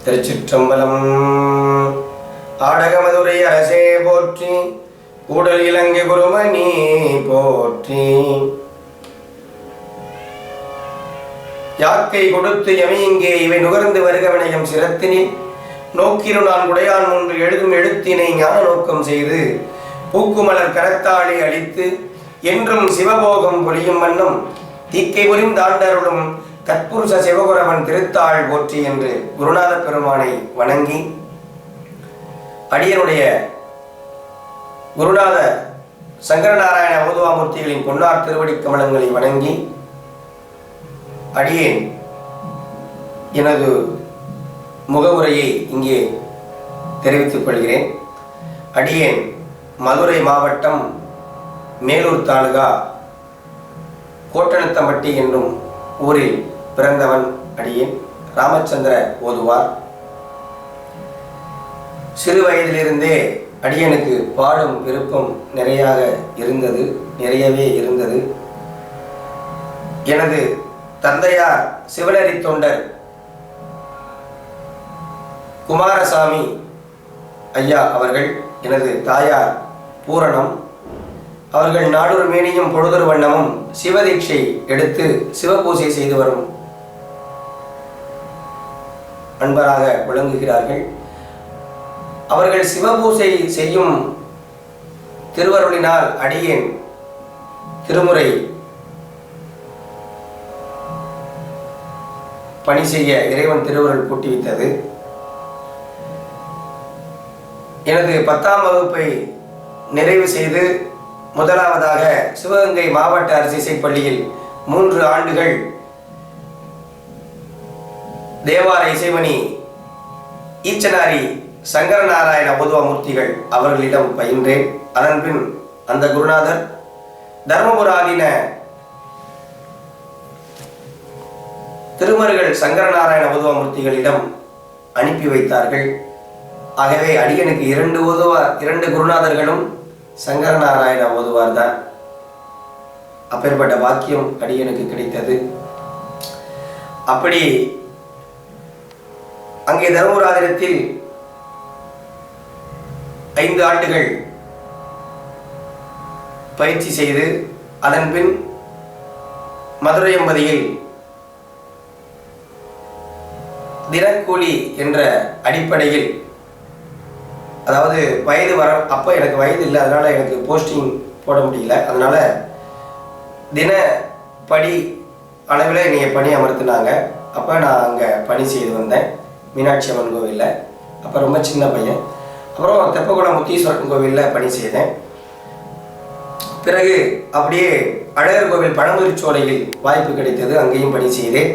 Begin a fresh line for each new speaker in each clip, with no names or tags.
திருச்சிற்றம்பலம். ஆடகமதுரை அரசே போற்றி, கூடல் இலங்கை குருமணி போற்றி. யாக்கை கொடுத்து எமையிங்கே இவை நுகர்ந்து வருகவனையும் சிரத்தினில் நோக்கிரு நான் உடையான் முன்பு எழுதும் எழுத்தினை ஞான நோக்கம் செய்து பூக்குமலர் கரத்தாளை அளித்து என்றும் சிவபோகம் பொழியும் வண்ணம் தீக்கை புரிந்தாண்டருளும் கற்புருஷ சிவகுரவன் திருத்தாள் போற்றி என்று குருநாத பெருமானை வணங்கி, அடியனுடைய குருநாத சங்கரநாராயண ஓதுவாமூர்த்திகளின் பொன்னார் திருவடி கமலங்களை வணங்கி, அடியேன் எனது முகவுரையை இங்கே தெரிவித்துக் கொள்கிறேன். அடியேன் மதுரை மாவட்டம் மேலூர் தாலுகா கோட்டனத்தம்பட்டி என்னும் ஊரில் பிறந்தவன். அடியேன் ராமச்சந்திர ஓதுவார். சிறு வயதிலிருந்தே அடியனுக்கு பாடும் விருப்பம் நிறையவே இருந்தது. எனது தந்தையார் சிவனரி தொண்டர் குமாரசாமி ஐயா அவர்கள், எனது தாயார் பூரணம் அவர்கள் நாடொரு மேனியும் பொழுதொரு வண்ணமும் சிவதீட்சை எடுத்து சிவபூசை செய்து வரும் அன்பராக விளங்குகிறார்கள். அவர்கள் சிவபூசை செய்யும் திருவருளினால் அடியேன் திருமுறை பணி செய்ய இறைவன் திருவருள் கூட்டிவித்தது. எனது 10ஆம் வகுப்பை நிறைவு செய்து முதலாவதாக சிவகங்கை மாவட்ட அரசு இசைப்பள்ளியில் 3 ஆண்டுகள் தேவார இசைமணி ஈச்சனாரி சங்கரநாராயண ஓதுவாமூர்த்திகள் அவர்களிடம் பயின்றேன். அதன்பின் அந்த குருநாதர் தர்மபுராதீன திருமருகள் சங்கரநாராயண ஓதுவாமூர்த்திகளிடம் அனுப்பி வைத்தார்கள். ஆகவே அடியனுக்கு 2 குருநாதர்களும் சங்கரநாராயண ஓதுவார் தான். அப்பேற்பட்ட வாக்கியம் அடியனுக்கு கிடைத்தது. அப்படி அங்கே தர்மபுராதீனத்தில் 5 ஆண்டுகள் பயிற்சி செய்து அதன்பின் மதுரை எம்பதியில் தினக்கூலி என்ற அடிப்படையில், அதாவது வயது அப்போ எனக்கு வயது இல்லை, அதனால் எனக்கு போஸ்டிங் போட முடியல. அதனால் தினப்படி அளவில் நீங்கள் பணி அமர்த்தினாங்க. அப்போ நான் அங்கே பணி செய்து வந்தேன் மீனாட்சி அம்மன் கோவிலில். அப்போ ரொம்ப சின்ன பையன். அப்புறம் தெப்பகுளம் முத்தீஸ்வரன் கோவிலில் பணி செய்தேன். பிறகு அப்படியே அழகர் கோவில் பழமுதிர்ச்சோலையில் வாய்ப்பு கிடைத்தது, அங்கேயும் பணி செய்தேன்.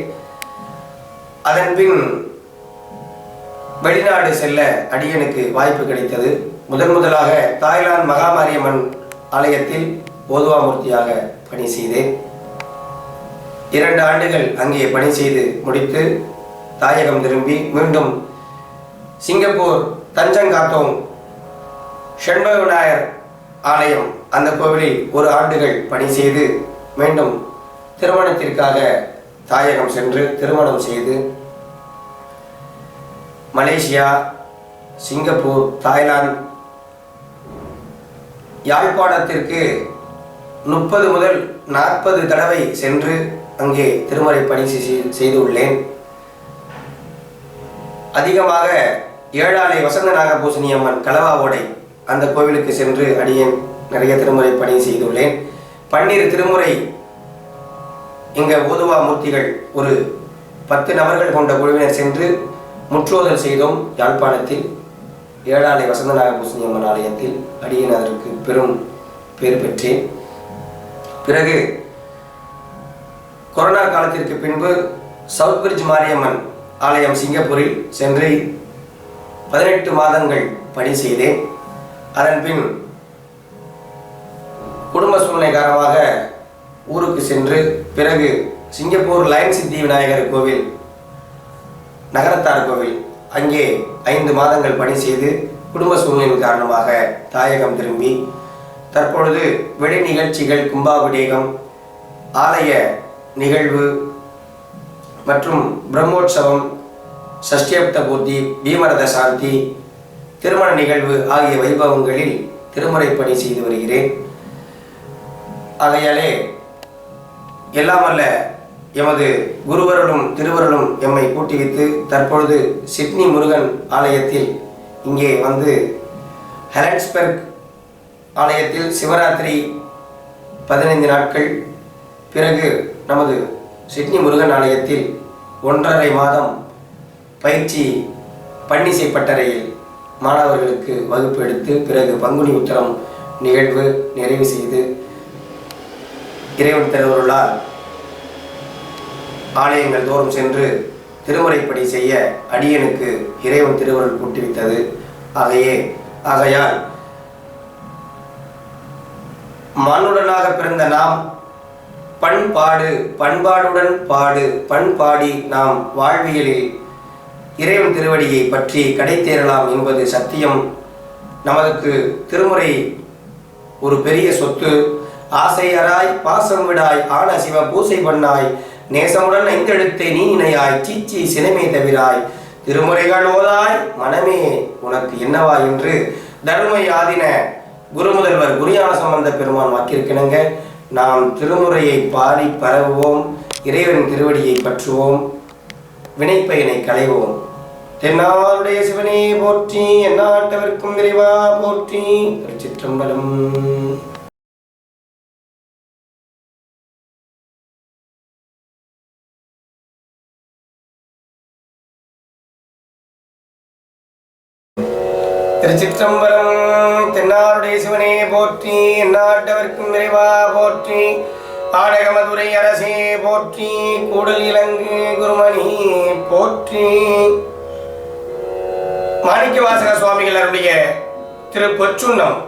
அதன்பின் வெளிநாடு செல்ல அடியனுக்கு வாய்ப்பு கிடைத்தது. முதலாக தாய்லாந்து மகாமாரியம்மன் ஆலயத்தில் ஓதுவாமூர்த்தியாக பணி செய்தேன். 2 ஆண்டுகள் அங்கே பணி செய்து முடித்து தாயகம் திரும்பி மீண்டும் சிங்கப்பூர் தஞ்சங்காத்தோங் ஷண்முக விநாயகர் ஆலயம் அந்த கோவிலில் 1 ஆண்டுகள் பணி செய்து மீண்டும் திருமணத்திற்காக தாயகம் சென்று திருமணம் செய்து மலேசியா, சிங்கப்பூர், தாய்லாந்து, யாழ்ப்பாணத்திற்கு 30 முதல் 40 தடவை சென்று அங்கே திருமறை பணி செய்துள்ளேன். அதிகமாக ஏழாலை வசந்த நாகபூசணி அம்மன் கலவா ஓடை அந்த கோவிலுக்கு சென்று அடியேன் நிறைய திருமுறை பணி செய்துள்ளேன். 12 திருமுறை இங்கே ஓதுவா மூர்த்திகள் ஒரு 10 நபர்கள் கொண்ட குழுவினர் சென்று முற்றோதல் செய்தோம். யாழ்ப்பாணத்தில் ஏழாலை வசந்த நாகபூசணி அம்மன் ஆலயத்தில் அடியேன் அதற்கு பெரும் பேர் பெற்றேன். பிறகு கொரோனா காலத்திற்கு பின்பு சவுத் பிரிட்ஜ் மாரியம்மன் ஆலயம் சிங்கப்பூரில் சென்று 18 மாதங்கள் பணி செய்தேன். அதன்பின் குடும்ப சூழ்நிலை காரணமாக ஊருக்கு சென்று பிறகு சிங்கப்பூர் லயன் சித்தி விநாயகர் கோவில், நகரத்தார் கோவில், அங்கே 5 மாதங்கள் பணி செய்து குடும்ப சூழ்நிலையின் காரணமாக தாயகம் திரும்பி தற்பொழுது வெளி நிகழ்ச்சிகள், கும்பாபிஷேகம், ஆலய நிகழ்வு மற்றும் பிரம்மோற்சவம் சஷ்டியப்த பூர்த்தி, பீமரத சாந்தி, திருமண நிகழ்வு ஆகிய வைபவங்களில் திருமுறைப்பணி செய்து வருகிறேன். ஆகையாலே எல்லாம் அல்ல எமது குருவருளும் திருவருளும் எம்மை கூட்டி வைத்து தற்பொழுது சிட்னி முருகன் ஆலயத்தில் இங்கே வந்து ஹெலன்ஸ்பர்க் ஆலயத்தில் சிவராத்திரி 15 நாட்கள், பிறகு நமது சிட்னி முருகன் ஆலயத்தில் 1.5 மாதம் பயிற்சி பன்னிசை பட்டறையில் மாணவர்களுக்கு வகுப்பு எடுத்து பிறகு பங்குனி உத்திரம் நிகழ்வு நிறைவு செய்து இறைவன் திருவருளால் ஆலயங்கள் தோறும் சென்று திருமுறைப்படி செய்ய அடியனுக்கு இறைவன் திருவருள் கூட்டுவித்தது. ஆகையால் மானுடனாக பிறந்த நாம் பண்பாடுடன் பண்பாடி நாம் வாழ்வியலில் இறைவன் திருவடியை பற்றி கடைத்தேறலாம் என்பது சத்தியம். நமக்கு திருமுறை ஒரு பெரிய சொத்து. ஆசையராய் பாசம் விடாய் ஆன சிவ பூசை பண்ணாய் நேசமுடன் ஐந்தெழுத்தை நீ இணையாய் சீச்சி சினமே தவிராய் திருமுறைகள் ஓதாய் மனமே உனக்கு என்னவா என்று தர்மை ஆதின குருமுதல்வர் குருஞான சம்பந்த பெருமான் வாக்கிற்கிணங்க நாம் திருமுறையை பாடி பரவுவோம், இறைவன் திருவடியை பற்றுவோம், வினைப்பயனை களைவோம். தென்னாருடைய சிவனே போற்றி, எந்நாட்டவர்க்கும் இறைவா போற்றி. திருச்சிற்றம்பலம். திருச்சிற்றம்பலம். தென்னாருடைய சிவனே போற்றி, எந்நாட்டவர்க்கும் இறைவா போற்றி. ஆடகமதுரை அரசே போற்றி, கூடல் இலங்கு குருமணி போற்றி. மாணிக்கவாசக சுவாமிகள் அருடைய திருப்பொற்சுன்னம்.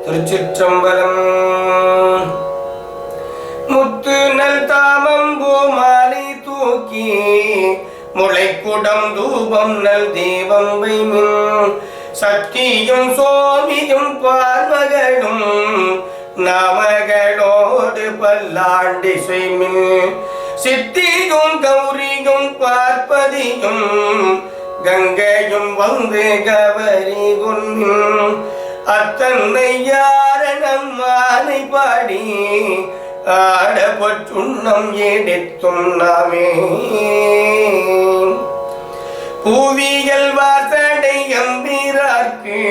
திருச்சிற்றம்பலம். முத்து நல் தாமம்பூ மாலை தூக்கி முளைக்குடம் தூபம் நல் தீபம் வைமின் சக்தியும் சோமியும் பார்மகளும் நாமகளோடு பல்லாண்டி செய்மின் சித்தியும் கௌரியும் பார்ப்பதியும் கங்கையும் வந்து கவரி கொன்மின் அத்தன்னை யாரணம் மாலை பாடி ஆடப்பொற்றுண்ணம் எடுத்தும் நாமே பூவியல் வாசடை எம்பிரார்க்கு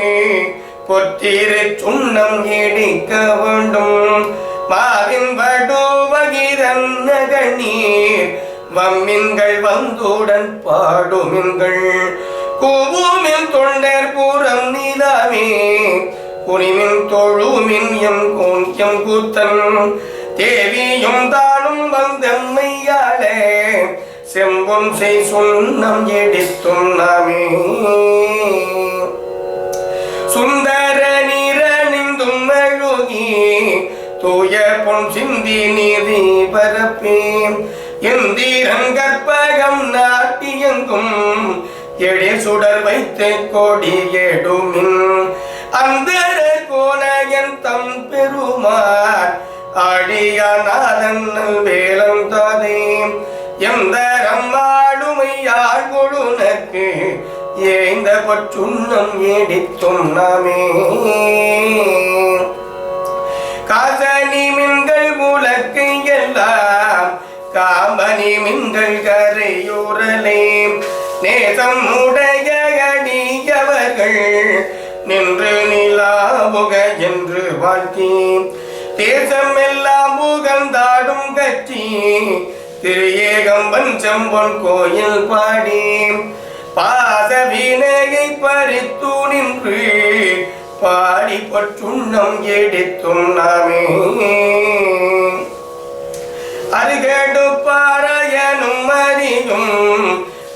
பொற்றிரு சுண்ணம் எடுக்க வேண்டும் மாவின் வடுவகிரன் நகநீர் வம்மின்கள் வந்துடன் பாடுமின்கள் கூவுமின் தொண்டர் புறம் நிலாமே குனிமின் தொழுமின் எம் கோங்கியம் கூத்தன் தேவியும் தானும் வந்தம்மையாளே செம்பொன் செய் சுண்ணம் எடுத்தும் நாமே சுந்தர நீரணிந்தும் அழுகி தூய பொன் சிந்தி நீதி பரப்பே எந்திரன் கற்பகம் நாட்டியங்கும் எடே சுடர் வைத்து கோடி எடுமின் அந்தர கோணயன் தம் பெருமார் ஆடியானாதன் வேலம் தாதே எந்தரம் ஆடுமையாள் கொழுனக்கு ஏந்த பொற்றுண்ணம் எடுத்தும் நாமே காசனி மின்கள் உலக்கு எல்லாம் காம்பனி மின்கள் கரையுரலே நேசம் உடைய அடியவர்கள் நின்று நிலாவுக என்று வாழ்த்தி தேசம் எல்லாம் புகழ்ந்தாடும் கட்சி திரு ஏகம்பன் செம்பொன் கோயில் பாடி பாச வினையை பறித்து நின்று பாடி பொற்றுண்ணம் எடுத்தும் நாமே அருகடு பாராயணும் அறியும்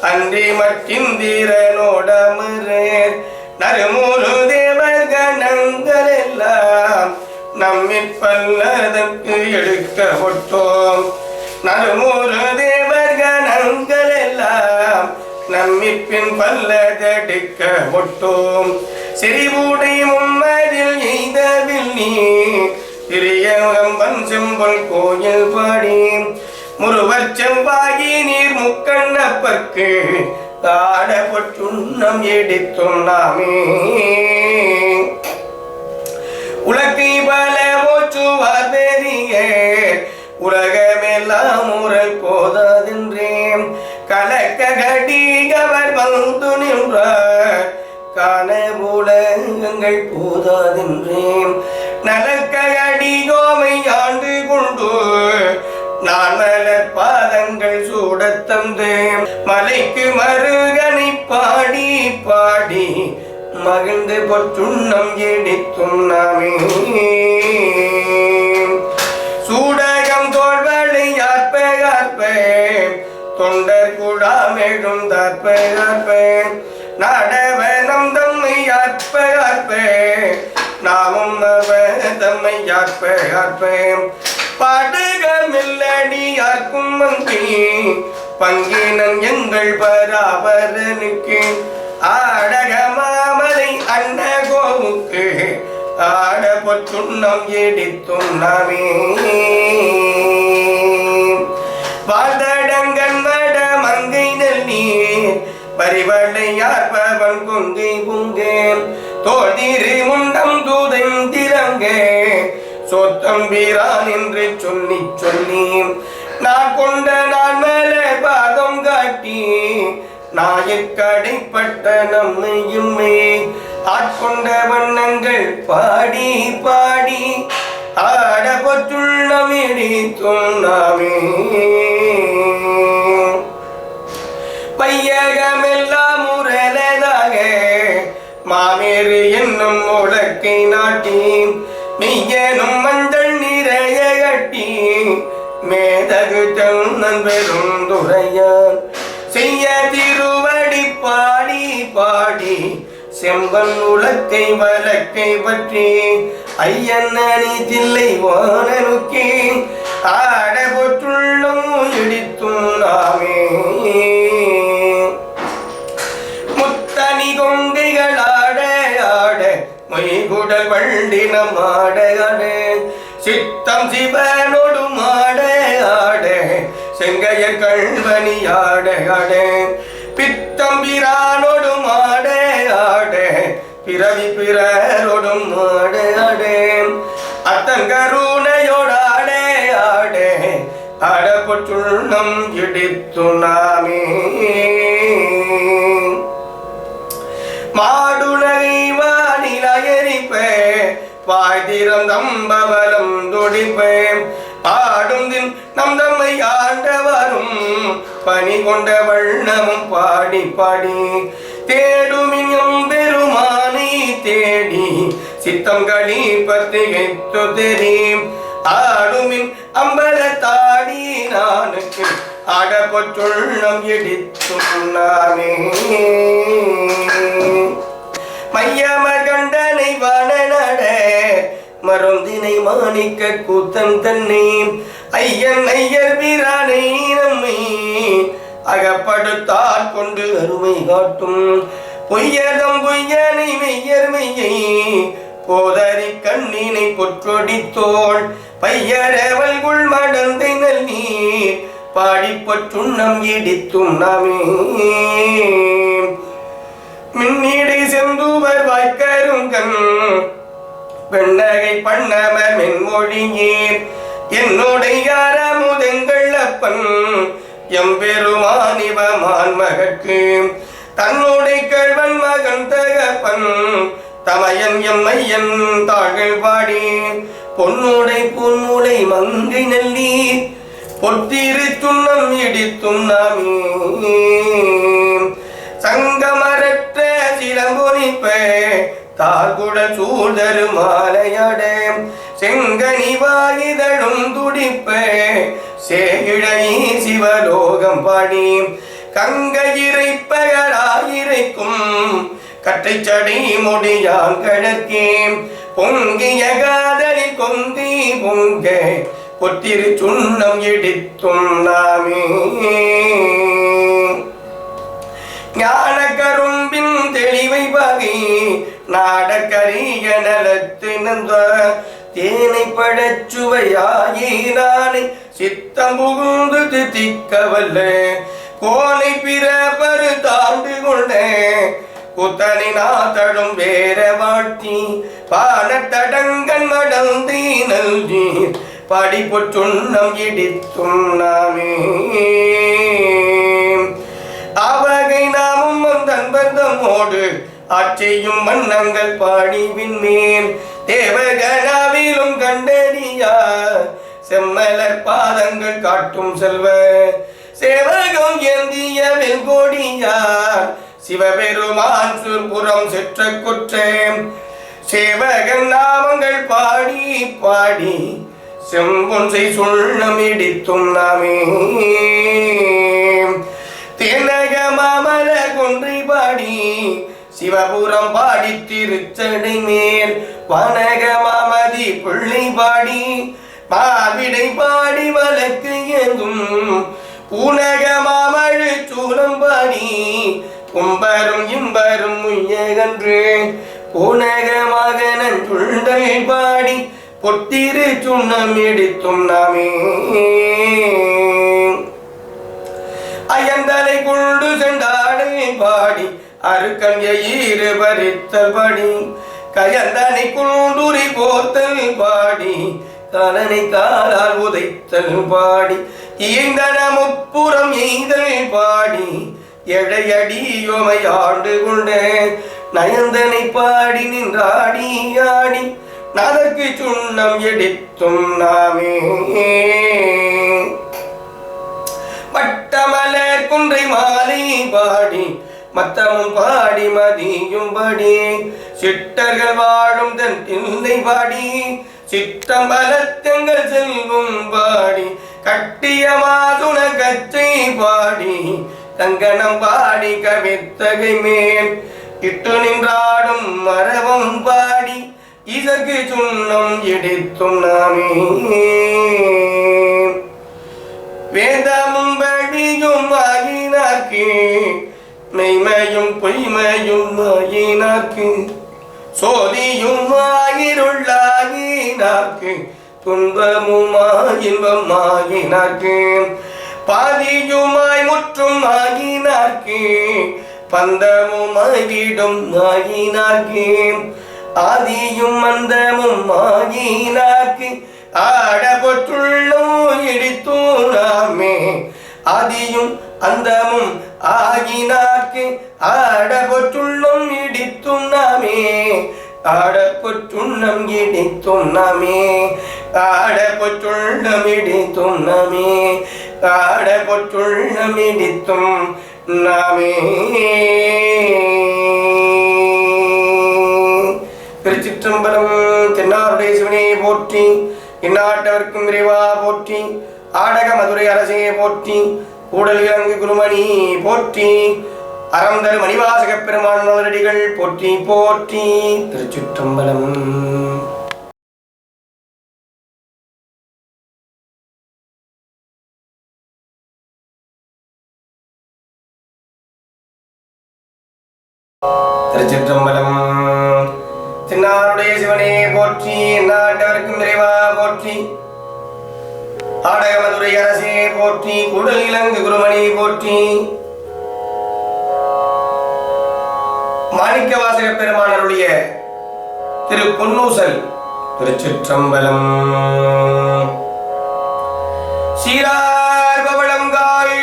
அன்றி மட்டிந்திரனோடமரர் நறுமூறு தேவர் கணங்கள் எல்லாம் நம்மிற்பல்லதற்கு எடுக்க ஒட்டோம் நறுமூறு தேவர் கணங்கள் எல்லாம் நம்மிற்பின் பல்லதெடுக்க ஒட்டோம் செறிவுடை மும்மதில் எய்தவில் நீ திரியம்பன் செம்பொன் கோயில் பாடி முருவர் செம்பாகி நீர் முக்கண்ணப்பற்கு ஆடப்பொற்றுண்ணம் எடுத்தும் நாமே உலகை பல போற்றுவார் பெரிய உலகமெல்லாம் உரல் போதாதென்றேன் கலக்க கடிகவர் வந்து நின்றார் காண உலகங்கள் போதாதென்றேன் நலக்க அடியோமை ஆண்டு கொண்டு நான் மலர் பாதங்கள் சூடத் தந்தேன் மலைக்கு மருகனை பாடி பாடி மகிழ்ந்து பொற்றுண்ணம் எடுத்தும் நாமே சூடகம் தோல்வளை யார்ப்ப தொண்டர் கூடாமெழும் தார்ப்ப நாடவனம் தம்மை யார்ப்ப நாமும் அவ தம்மை யார்ப்ப பாடுகமில்லடி யார்க்கும் மங்கி பங்கினன் எங்கள் பராபரனுக்கு ஆடக மாமலை அண்ண கோவுக்கு ஆட பொற்றுண்ணம் எடுத்தும் நாமே வாழ்தடங்கன் வட மங்கை நெல்லீர் பரிவளையார்பவன் கொங்கை புங்கேன் தோதிரு முண்டம் தூதைந்திரங்கே சோத்தம்பிரான் என்று சொல்லி சொல்லி நான் கொண்ட நான் மேலே பாதம் காட்டி நாயக்கடைப்பட்ட நம்மையுமே ஆட்கொண்ட வண்ணங்கள் பாடி பாடி ஆட பொற்றுள்ளம் எடுத்தும் நாமே பையகமெல்லாம் முரலதாக மாமேறு என்னும் உலக்கை நாட்டி மெய்யனும் மஞ்சள் நிறைய கட்டி மேதகு தன்னன் பெரும் துறையான் செய்ய திருவடி பாடி பாடி செம்பன் உலக்கை வழக்கை பற்றி ஐயன் தில்லை வானனுக்கே ஆட பொற்றுள்ளும் இடித்தும் நாமே முத்தனி கொங்கைகள் ஆட ஆட மொய்குடல் வண்டினம் ஆட ஆட சித்தம் சிவனோடு ஆட ஆட செங்கையர் கண்பனி ஆட ஆட பித்தம்பிரானோடும் ஆட ஆட பிறவி பிறரோடும் ஆட ஆட அத்தன் கருணையோடு ஆட ஆட ஆட பொற்றுள்ளம் எடுத்து நாமே மாடுலகை வானிலையரிப்ப பாய்திறந்தம்பவலம் துடிப்பேன் பாடும் நம் தம்மை ஆண்டவரும் பணி கொண்ட வண்ணமும் பாடி பாடி தேடுமின் பெருமானை தேடி சித்தம் களி பத்திகைத்து தெரியும் ஆடுமின் அம்பல தாடி நானுக்கு ஆட பொற்றுள்ளம் எடுத்தும் நாமே மையமர் கண்டனை வனநட மருந்தினை மாணிக்க கூத்தன் தன்னை ஐயன் ஐயர் வீரானை நம்மை அகப்படுத்தால் கொண்டு அருமை காட்டும் பொய்யதம் பொய்யனை மெய்யர் மெய்யை போதறி கண்ணினை பொற்றொடித்தோள் பையரவல்குள் மடந்தை நல்லீர் பாடி பொற்றுண்ணம் எடுத்தும் நாமே மின்னிடை செந்துவர் வாய்க்கருங்கன் பெண்ணகை பண்ணவர் மென்மொழியீர் என்னுடைய அறமுதங்கள் அப்பன் எம்பெருமானிவமான் மகற்கு தன்னுடைய கழ்வன் மகன் தகப்பன் தமையன் எம்மையன் தாழ்கள் பாடி பொன்னுடை பொன்னுடை மங்கை நெல்லி பொத்திரு துண்ணம் இடித்தும் நாமே சங்கமரற்ற சிலம்பொனிப்ப தார்குடல் சூழ்தரு மாலையாட செங்கனி வாயிதழும் துடிப்ப சேகிழை சிவலோகம் பாடி கங்கையிரைப்பகராயிரைக்கும் கட்டை சடை முடியான் கிழக்கே பொங்கிய காதலில் கொங்கை பொங்க பொத்திரு சுண்ணம் எடுத்தும் நாமே ஞான கரும்பின் தெளிவை பகை நாடக்கரிய நலத்து நந்த தேனை படச்சுவையாயினானை சித்தம் புகுந்து திக்கவல்ல கோலை பிற பரு தாண்டு கொண்ட குத்தனை நாத்தடும் வேற வாழ்த்தி பானத்தடங்கன் மடந்தி நல்கி படிப்புற்றுண்ணம் இடித்தும் நாமே அவகை நாமும் வந்தன்பர்தமோடு ஆட்சியும் மன்னங்கள் பாடி விண்மேல் தேவகனாவிலும் கண்டறியா செம்மலர் பாதங்கள் காட்டும் செல்வ சேவகம் ஏந்திய வெல்கோடியார் சிவபெருமான் சுர்புறம் செற்ற குற்றம் சேவகன் நாமங்கள் பாடி பாடி செம்பொன்சை சுள்ளம் இடித்தும் நாமே தென்னக மாமல கொன்றை பாடி சிவபுரம் பாடி திருச்சடை மேல் வனக மாமதி பிள்ளை பாடி மாவிடை பாடி வழக்கு எங்கும் பூனக மாமழு சூலம் பாடி கும்பரும் இம்பரும் முயகன்று பூனக மகனன் துண்டல் பாடி பொத்திரு சுண்ணம் எடுத்தும் நாமே அயந்தலை கொண்டு சென்றாடை பாடி அருக்கன் ஈறு பறித்தல் பாடி கயந்தனை கொண்டுரை போர்த்தல் பாடி கலனை காலால் உதைத்தல் பாடி இயந்தன முப்புறம் எய்தல் பாடி எழையடியோமை ஆண்டு கொண்ட நயந்தனை பாடி நின்றாடி ஆடி நதற்கு சுண்ணம் எடுத்தும் நாமே பட்டமலர் குன்றை மாலை பாடி மத்தமும் பாடி மதியும் படி சிட்டர்கள் வாழும் தன் தில்லை பாடி சிற்றம்பலத்தங்கள் செல்வம் பாடி கட்டிய மாதுண கச்சை பாடி கங்கணம் பாடி கவித்தகை மேல் இட்டு நின்றாடும் மரபம் பாடி இதற்கு சுண்ணம் எடுத்தும் நாமே வேதமும் வழியும் ஆகினார்க்கு மெய்மையும் பொய்மையும் ஆகினார்க்கு சோதியும் ஆகிருள்ளாகினார்க்கு துன்பமுமாய் இன்பம் ஆகினார்க்கு பாதியுமாய் முற்றும் ஆகினார்க்கு பந்தமுமாய் வீடும் ஆகினார்க்கு ஆதியும் அந்தமும் ஆகினார்க்கு ஆடபொற்றுள்ளோ இடித்தோம் நாமே ஆதியும் அந்தமும் ஆகினார்க்கு ஆடபொற்றுள்ளம் இடித்தும் நாமே ஆடபொற்றுள்ளம் இடித்தும் நாமே ஆடபொற்றுள்ளம் இடித்தும் நாமே ஆடபொற்றுள்ளம் இடித்தும் நாமே. திருச்சிற்றம்பலம். தென்னாருடைய சிவனே போற்றி, இந்நாட்டவர்க்கும் இறைவா போற்றி, ஆடக மதுரை அரசே போற்றி, கூடல் இறங்கு குருமணி போற்றி, அறந்தரு மணிவாசக பெருமான் மலரடிகள் போற்றி போற்றி. திருச்சிற்றம்பலம். திருச்சிற்றம்பலம். தென்னாருடைய சிவனே போற்றி, நாட்டவர்க்கும் இறைவா போற்றி, ஆடக மதுரை அரசே போற்றி, கூடல் இலங்கு குருமணி போற்றி, மாணிக்க வாசக பெருமானருடைய திரு பொன்னூசல். திருச்சிற்றம்பலம். சீரார் பவளங்காய்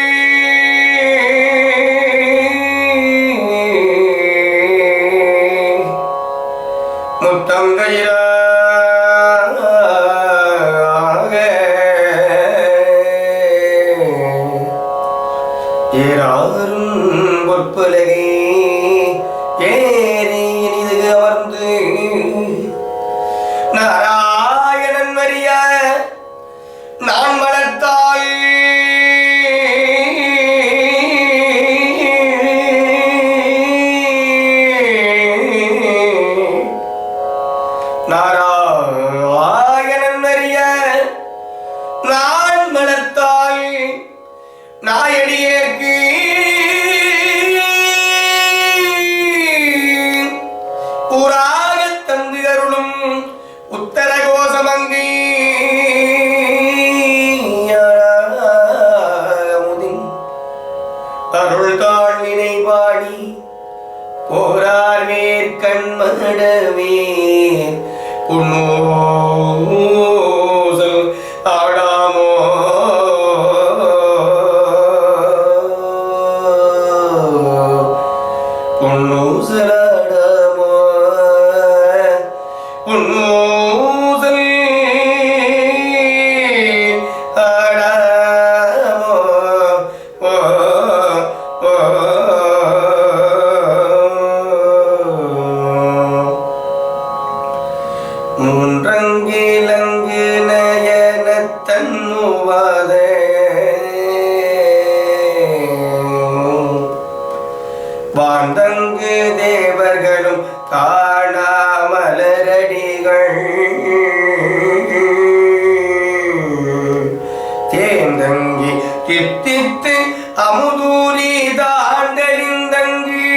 முத்தங்கயிரா பொற்புலகே ஏறி இனிது அமர்ந்து நாராயணன் மறிய நான் வளர்த்தாய் நாராயணன் மறிய நான் வளர்த்தாய் நாயடியேற்கு ஊராக தந்து அருளும் உத்தர கோசமங்கி கண்மடவே பொன்னூசல் ஆடாமோ பொன்னூசலாடாமோ பொன்னூசல் ஆடாமோ மூன்றங்கிலங்கு நயனத்தன்னுவாத வாந்தங்கு தேவர்களும் காணாமலரடிகள் தேந்தங்கி கித்தித்து அமுதூரி தாண்டலிந்தங்கி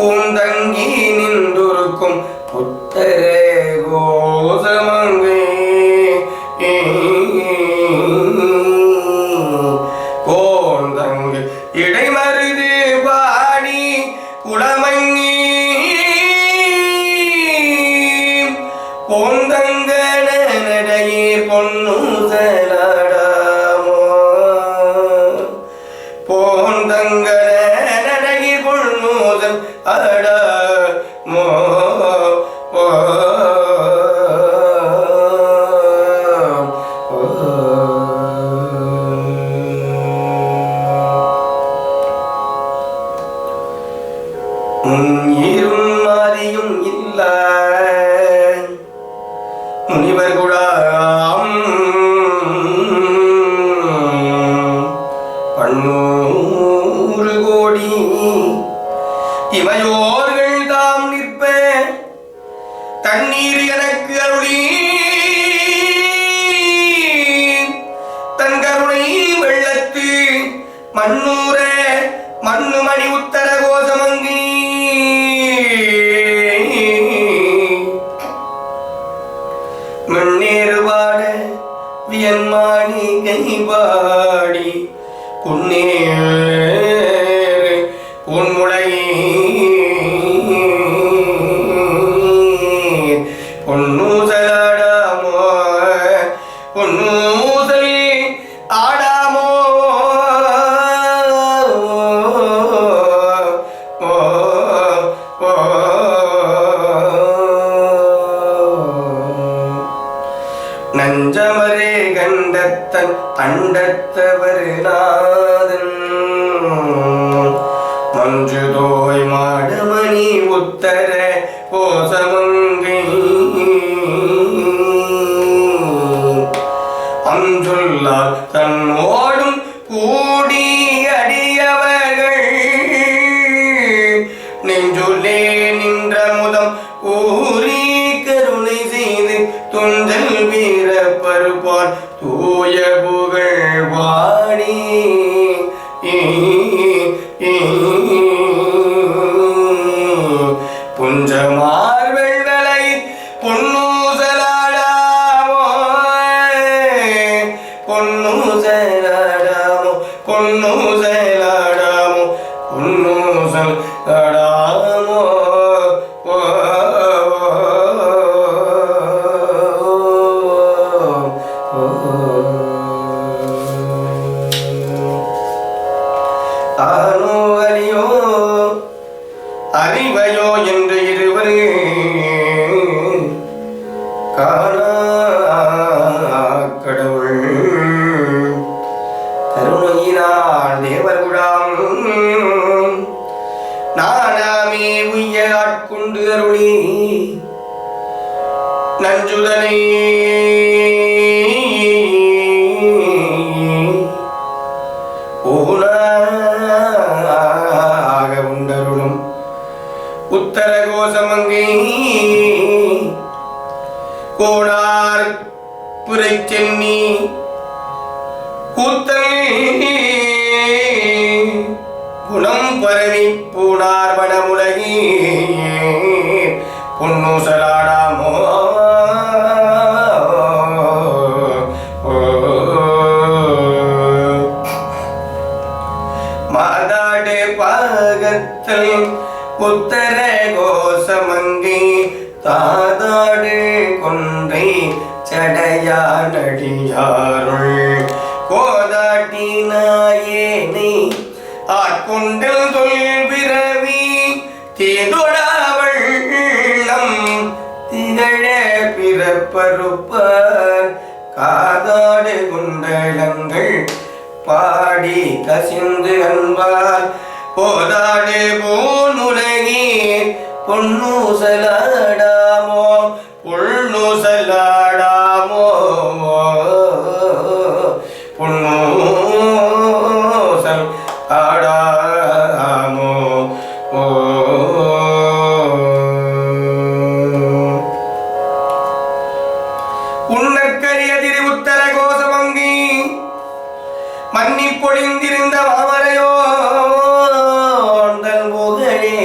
ஊந்தங்கி நின்றுருக்கும் புத்தர கோசமங்கே கோந்தங்கு இடைமருது பாடி குளமங்கி பொந்தங்கன நடையே பொன்னூசலாடாமோ பொந்தங்கன நடையே பொன்னூசல் ஆடாமோ முன்னிரும் மாதியும் இல்ல முனிவர் குழாம் பன்னூறு கோடி இமையோர்கள் தாம் நிற்ப தண்ணீர் எனக்கு அருளி தன் கருணை வெள்ளத்து மண்ணூர மண்ணு மணி உத்தர கோசமங்கி மண்ணேறுபாட வியன்மாணி கைபாடி பொன்னேறு பொன்முளை பொன்னூசலாடாமோ பொன்னூசல் ஆடாமோ நஞ்சமரே கண்டத்தன் அண்டத்தவர் நாதன் மஞ்சு தோய் மாடமணி உத்தர கோசமங்கை அஞ்சுள்ளார் தன்னோடும் கூடி அடியவர்கள் நெஞ்சுள்ளே நின்ற முதம் ஊரி கருணை செய்து துஞ்சல் வீர பருப்பான் தூய புகழ் வாடி புஞ்சமார் வெள்ளலை பொன்னூசலாடாமோ பொன்னூசலாடாமோ பொன்னூசலாடாமோ பொன்னூசல் ஆடாமோ ஆனோ அலியோ அறிவையோ என்று இருவர் காணா கடவுள் கருணையினால் தேவர்குடாம் நானாமே உய்ய ஆட்கொண்டு அருளி நஞ்சுதனை உண்டருளும் உத்தர கோசமங்கை கோடார் புரை சென்னி கூத்தல் குணம் பரவி பூடார் வடமுலகி பொன்னூசலாடாமோ மாத கோதாடு பாகத்தில் உத்தர கோசமங்கை தாதாடு கொன்றை சடையானடியாருள் கோதாட்டினாயேனை ஆட்கொண்டல் தொல்விரவி தீண்டொடாவள் நம் திகழ பிறப்பருப்பார் காதாடு குண்டலங்கள் பாடி கசிந்து அன்பார் போதாடு போனுலகீர் பொன்னூசலாடாமோ பொன்னூசலாடாமோ பொன்னூசல் ஆடாமோ உன்னற்கரிய திருவுத்தர கோசமங்கி மன்னி பொழிந்திருந்த மாமரையோ புகழே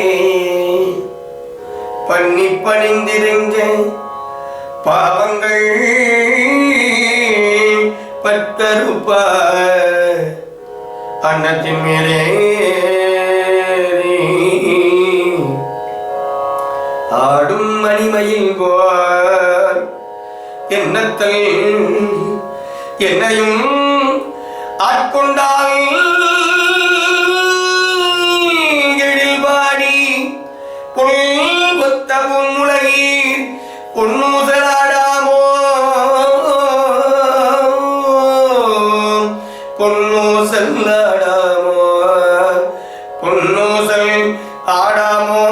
பண்ணி பணிந்திருந்த பாவங்கள் பத்தருப்ப அன்னத்தின் மேலே ஆடும் மணிமயில் போர் என்னத்தல் என்னையும் ஆட்கொண்டால் எழில்பாடி பொல்பொத்த பொன்முலகீர் பொன்னூசலாடாமோ பொன்னூசலாடாமோ பொன்னூசல் ஆடாமோ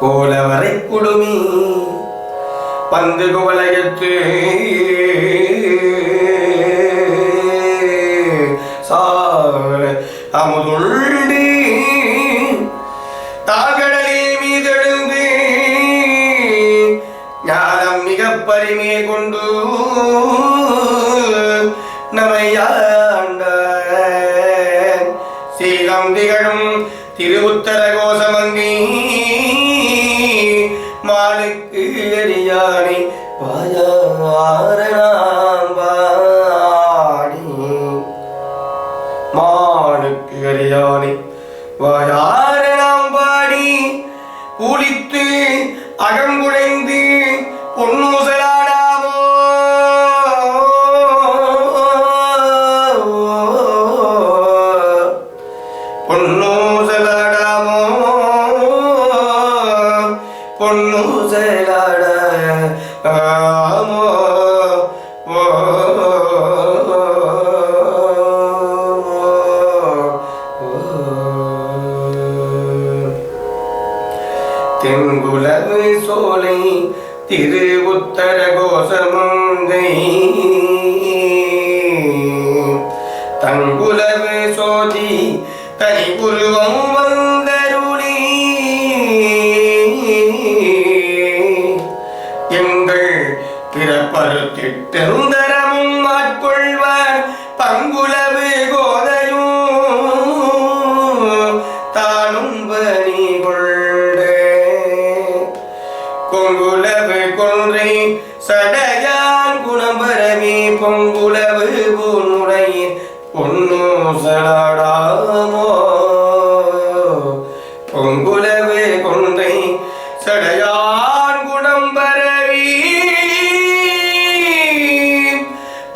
கோலவரை குடுமி பந்து குவலயத்து சால அமுதுள்ளி தாழ்கடலில் மீதெழுந்து ஞானம் மிக பரிமே கொண்டு நமையாண்ட சீலம் திகழும் திருவுத்தர கோசமங்கி மாலுக்கு எரியானை வாயாரணாம்பாடி மாலுக்கு எரியானை வாயாரணாம்பாடி பூலித்து அகங்குழைந்து பொன்னூசலாடாமோ பொன்னூசலாடாமோ பொன்னூசலாடாமோ தெங்குலவு சோலை திருவுத்தர கோசமங்கை தங்குலவு சோதி தனி புருவம் வந்தருளி எங்கள் பிறப்பருத்திட்டெந்தரமும் ஆட்கொள்வார் பங்குலவு கோதையும் தானும் பணி கொண்ட கொங்குலவு கொன்றை சடையான் குணம்பரமே பொங்குலவு பூனுடையின் பொன்னூசலாடாமோ பொங்குலவு கொன்றை சடையான் குணம்பரவி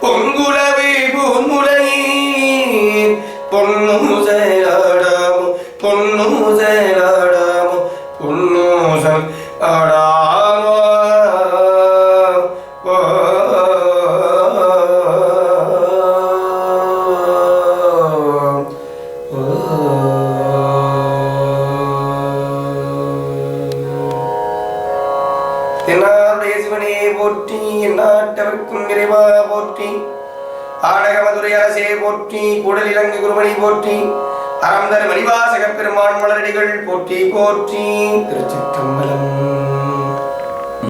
பொங்குலவு பூமுலையின் பொன்னூசலாடாமோ பொன்னூசலாடாமோ பொன்னூசல் ஆடாமோ தென்னாருடைய சிவனே போற்றி எந்நாட்டவர்க்கும் இறைவா போற்றி ஆடக மதுரை அரசே போற்றி கூடல் இலங்கை குருமணி போற்றி அறந்தர் மணிவாசக பெருமான் மலரடிகள் போற்றி போற்றி திருச்சிற்றம்பலம்.